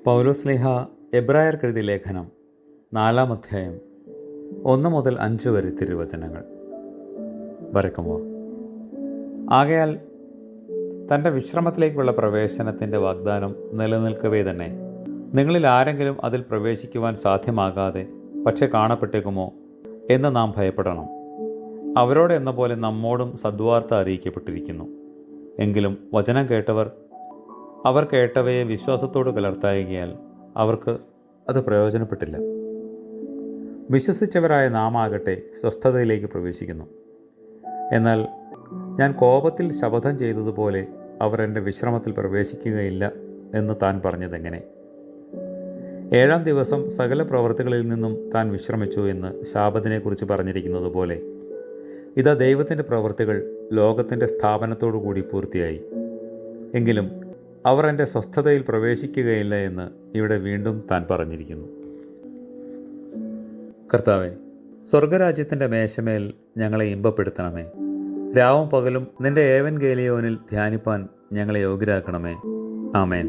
പൗലോസ്ലീഹ എബ്രായർക്കെഴുതിയ ലേഖനം 4-ാം അധ്യായം 1 മുതൽ 5 വരെ തിരുവചനങ്ങൾ വരക്കുമോ. ആകയാൽ തൻ്റെ വിശ്രമത്തിലേക്കുള്ള പ്രവേശനത്തിൻ്റെ വാഗ്ദാനം നിലനിൽക്കവേ തന്നെ നിങ്ങളിൽ ആരെങ്കിലും അതിൽ പ്രവേശിക്കുവാൻ സാധ്യമാകാതെ പക്ഷെ കാണപ്പെട്ടേക്കുമോ എന്ന് നാം ഭയപ്പെടണം. അവരോട് എന്ന പോലെ നമ്മോടും സദ്വാർത്ത അറിയിക്കപ്പെട്ടിരിക്കുന്നു. എങ്കിലും വചനം കേട്ടവർ അവർ കേട്ടവയെ വിശ്വാസത്തോട് കലർത്തായകയാൽ അവർക്ക് അത് പ്രയോജനപ്പെട്ടില്ല. വിശ്വസിച്ചവരായ നാം ആകട്ടെ സ്വസ്ഥതയിലേക്ക് പ്രവേശിക്കുന്നു. എന്നാൽ ഞാൻ കോപത്തിൽ ശപഥം ചെയ്തതുപോലെ അവർ എൻ്റെ വിശ്രമത്തിൽ പ്രവേശിക്കുകയില്ല എന്ന് താൻ പറഞ്ഞതെങ്ങനെ? 7-ാം ദിവസം സകല പ്രവൃത്തികളിൽ നിന്നും താൻ വിശ്രമിച്ചു എന്ന് ശാബത്തിനെക്കുറിച്ച് പറഞ്ഞിരിക്കുന്നത് പോലെ ഇതാ ദൈവത്തിൻ്റെ പ്രവൃത്തികൾ ലോകത്തിൻ്റെ സ്ഥാപനത്തോടു കൂടി പൂർത്തിയായി. എങ്കിലും അവർ എൻ്റെ സ്വസ്ഥതയിൽ പ്രവേശിക്കുകയില്ല എന്ന് ഇവിടെ വീണ്ടും താൻ പറഞ്ഞിരിക്കുന്നു. കർത്താവേ, സ്വർഗരാജ്യത്തിൻ്റെ മേശമേൽ ഞങ്ങളെ ഇമ്പപ്പെടുത്തണമേ. രാവും പകലും നിന്റെ ഏവൻഗേലിയോനിൽ ധ്യാനിപ്പാൻ ഞങ്ങളെ യോഗ്യരാക്കണമേ. ആമേൻ.